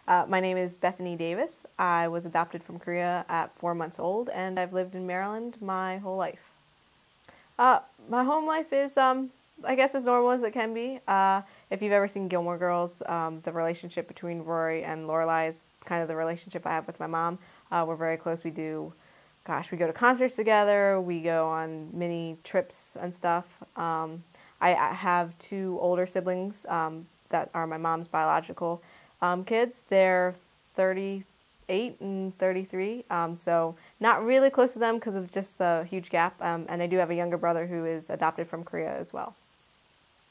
My name is Bethany Davis. I was adopted from Korea at 4 months old, and I've lived in Maryland my whole life. My home life is, I guess, as normal as it can be. If you've ever seen Gilmore Girls, the relationship between Rory and Lorelai is kind of the relationship I have with my mom. We're very close. We go to concerts together. We go on mini trips and stuff. I have two older siblings that are my mom's biological kids. They're 38 and 33, so not really close to them because of just the huge gap. And I do have a younger brother who is adopted from Korea as well.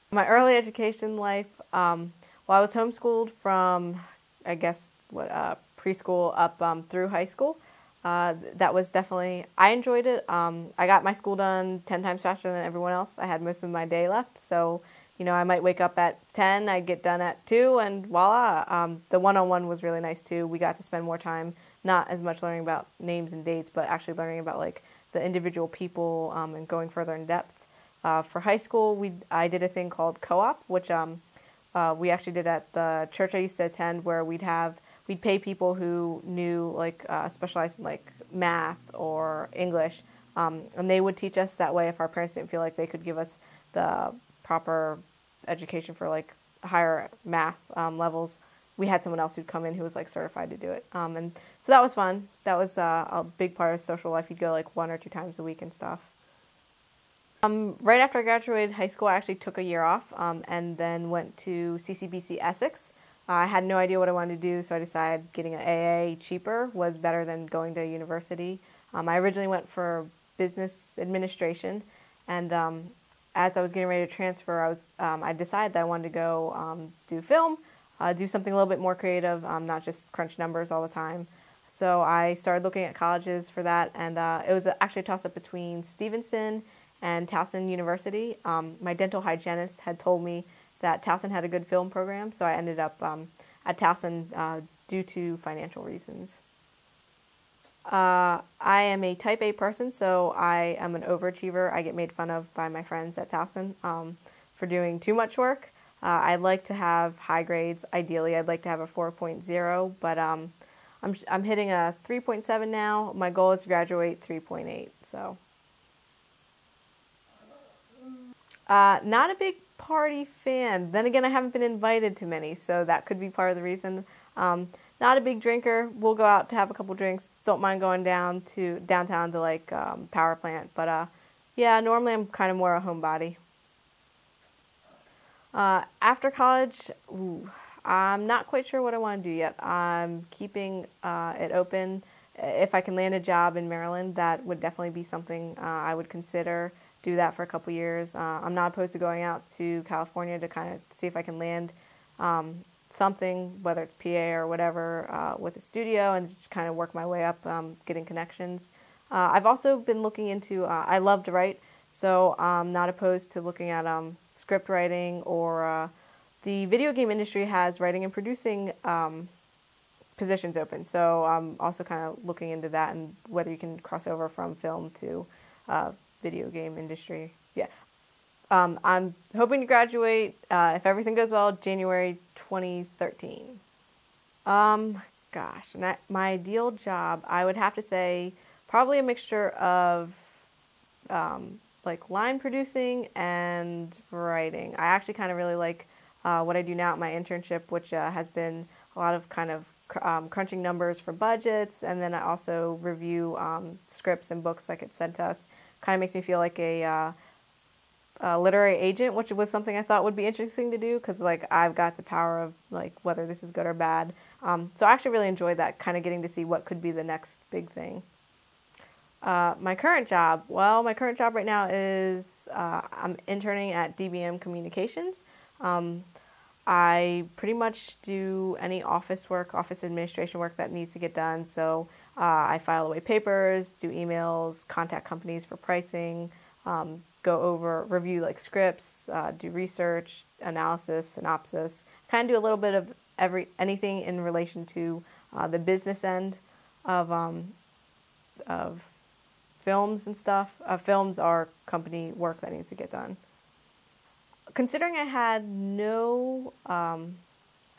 My early education life, well, I was homeschooled from, I guess, preschool up through high school. That was definitely, I enjoyed it. I got my school done 10 times faster than everyone else. I had most of my day left, so I might wake up at 10, I'd get done at 2, and voila. The one-on-one was really nice too. We got to spend more time, not as much learning about names and dates, but actually learning about like the individual people and going further in depth. For high school, I did a thing called co-op, which we actually did at the church I used to attend, where we'd pay people who knew specialized in like math or English, and they would teach us that way. If our parents didn't feel like they could give us the proper education for like higher math levels, we had someone else who'd come in who was like certified to do it. And so that was fun. That was a big part of social life. You'd go like 1 or 2 times a week and stuff. Right after I graduated high school, I actually took a year off and then went to CCBC Essex. I had no idea what I wanted to do, so I decided getting an AA cheaper was better than going to university. I originally went for business administration, and as I was getting ready to transfer, I decided that I wanted to go do film, do something a little bit more creative, not just crunch numbers all the time. So I started looking at colleges for that, and it was actually a toss-up between Stevenson and Towson University. My dental hygienist had told me that Towson had a good film program, so I ended up at Towson due to financial reasons. I am a type A person, so I am an overachiever. I get made fun of by my friends at Towson for doing too much work. I'd like to have high grades. Ideally, I'd like to have a 4.0, but I'm hitting a 3.7 now. My goal is to graduate 3.8, so. Not a big party fan. Then again, I haven't been invited to many, so that could be part of the reason. Not a big drinker. We'll go out to have a couple drinks. Don't mind going downtown to like power plant, but yeah, normally I'm kind of more a homebody. After college, I'm not quite sure what I want to do yet. I'm keeping it open. If I can land a job in Maryland, that would definitely be something I would consider. Do that for a couple years. I'm not opposed to going out to California to kind of see if I can land something, whether it's PA or whatever, with a studio, and just kind of work my way up, getting connections. I've also been looking into, I love to write, so I'm not opposed to looking at script writing, or the video game industry has writing and producing positions open, so I'm also kind of looking into that and whether you can cross over from film to video game industry. Yeah. I'm hoping to graduate, if everything goes well, January 2013. Gosh, my ideal job, I would have to say probably a mixture of like line producing and writing. I actually kind of really like what I do now at my internship, which has been a lot of kind of crunching numbers for budgets, and then I also review scripts and books that get sent to us. Kind of makes me feel like a literary agent, which was something I thought would be interesting to do, because like I've got the power of like whether this is good or bad. So I actually really enjoyed that, kind of getting to see what could be the next big thing. My current job right now is I'm interning at DBM Communications. I pretty much do any office administration work that needs to get done. So I file away papers, do emails, contact companies for pricing, review like scripts, do research, analysis, synopsis, kind of do a little bit of anything in relation to the business end of films and stuff. Films are company work that needs to get done. Considering I had no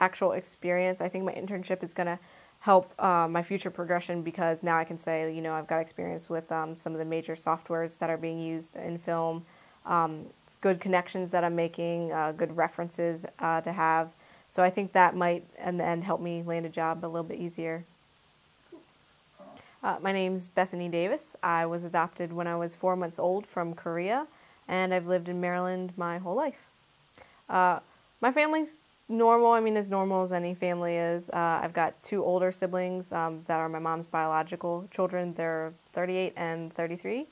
actual experience. I think my internship is going to help my future progression because now I can say, I've got experience with some of the major softwares that are being used in film. It's good connections that I'm making, good references to have. So I think that might, in the end, help me land a job a little bit easier. My name's Bethany Davis. I was adopted when I was 4 months old from Korea, and I've lived in Maryland my whole life. My family's normal, as normal as any family is. I've got 2 older siblings that are my mom's biological children. They're 38 and 33,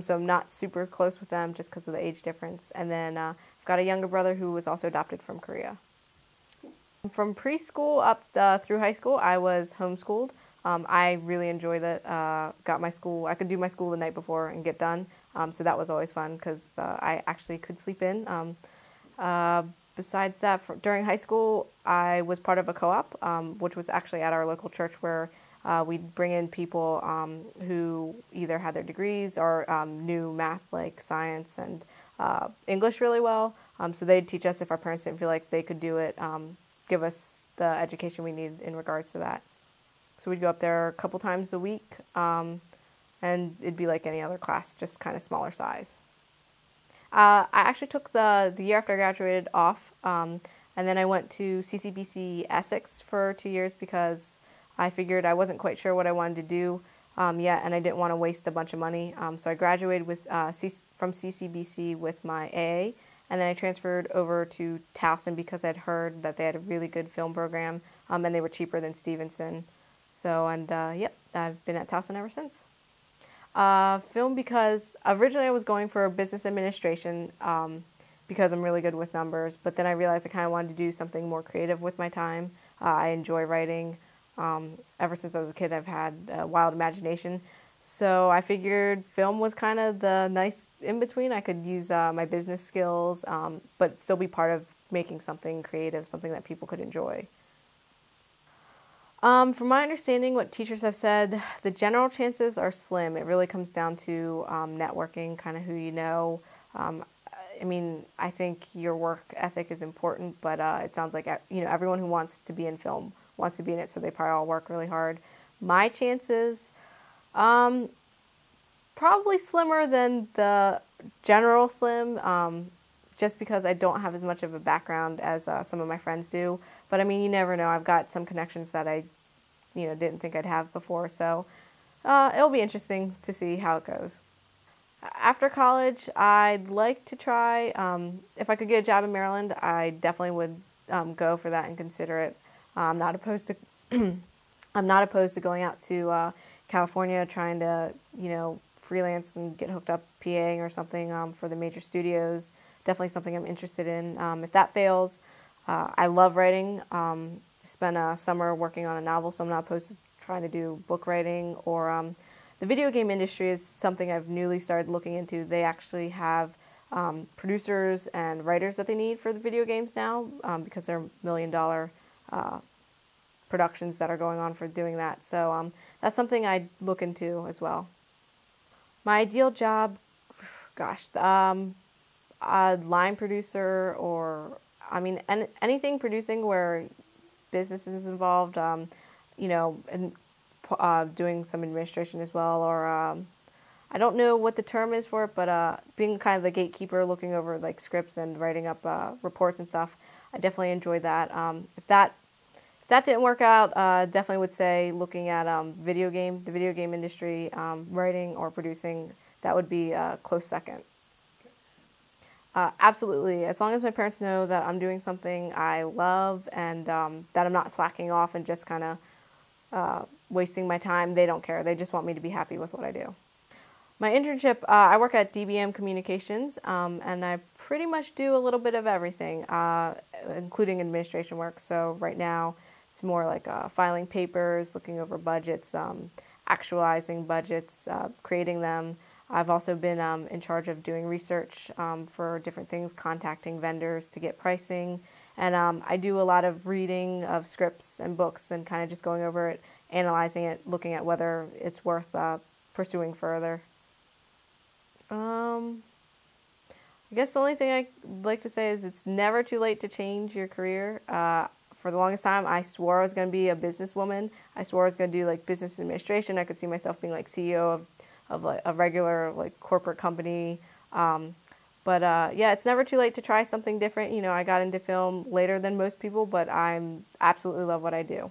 so I'm not super close with them just because of the age difference. And then I've got a younger brother who was also adopted from Korea. From preschool up through high school, I was homeschooled. I really enjoyed it. Got my school. I could do my school the night before and get done. So that was always fun because I actually could sleep in. Besides that, during high school, I was part of a co-op, which was actually at our local church where we'd bring in people who either had their degrees or knew math like science and English really well. So they'd teach us if our parents didn't feel like they could do it, give us the education we needed in regards to that. So we'd go up there a couple times a week, and it'd be like any other class, just kind of smaller size. I actually took the year after I graduated off, and then I went to CCBC Essex for 2 years because I figured I wasn't quite sure what I wanted to do yet, and I didn't want to waste a bunch of money. So I graduated from CCBC with my AA, and then I transferred over to Towson because I'd heard that they had a really good film program, and they were cheaper than Stevenson. So, yep, I've been at Towson ever since. Film because originally I was going for business administration because I'm really good with numbers, but then I realized I kind of wanted to do something more creative with my time. I enjoy writing. Ever since I was a kid, I've had a wild imagination. So I figured film was kind of the nice in-between. I could use my business skills, but still be part of making something creative, something that people could enjoy. From my understanding, what teachers have said, the general chances are slim. It really comes down to networking, kind of who you know. I think your work ethic is important, but it sounds like everyone who wants to be in film wants to be in it, so they probably all work really hard. My chances, probably slimmer than the general slim, just because I don't have as much of a background as some of my friends do. But you never know. I've got some connections that I, didn't think I'd have before. So it'll be interesting to see how it goes. After college, I'd like to try, if I could get a job in Maryland, I definitely would go for that and consider it. I'm not opposed to I'm not opposed to going out to California, trying to, freelance and get hooked up PAing or something for the major studios. Definitely something I'm interested in. If that fails, I love writing. Spent a summer working on a novel, so I'm not opposed to trying to do book writing. Or the video game industry is something I've newly started looking into. They actually have producers and writers that they need for the video games now because they're $1 million productions that are going on for doing that. So that's something I'd look into as well. My ideal job, gosh, a line producer or, anything producing where business is involved, and doing some administration as well, or I don't know what the term is for it, but being kind of the gatekeeper, looking over like scripts and writing up reports and stuff. I definitely enjoyed that. If that didn't work out, definitely would say looking at the video game industry, writing or producing, that would be a close second. Absolutely. As long as my parents know that I'm doing something I love and that I'm not slacking off and just kind of wasting my time, they don't care. They just want me to be happy with what I do. My internship, I work at DBM Communications, and I pretty much do a little bit of everything, including administration work. So right now, it's more like filing papers, looking over budgets, actualizing budgets, creating them. I've also been in charge of doing research for different things, contacting vendors to get pricing. And I do a lot of reading of scripts and books and kind of just going over it, analyzing it, looking at whether it's worth pursuing further. I guess the only thing I'd like to say is it's never too late to change your career. For the longest time, I swore I was going to be a businesswoman. I swore I was going to do like business administration. I could see myself being like CEO of like a regular like corporate company. But yeah, it's never too late to try something different. You know, I got into film later than most people, but I'm absolutely love what I do.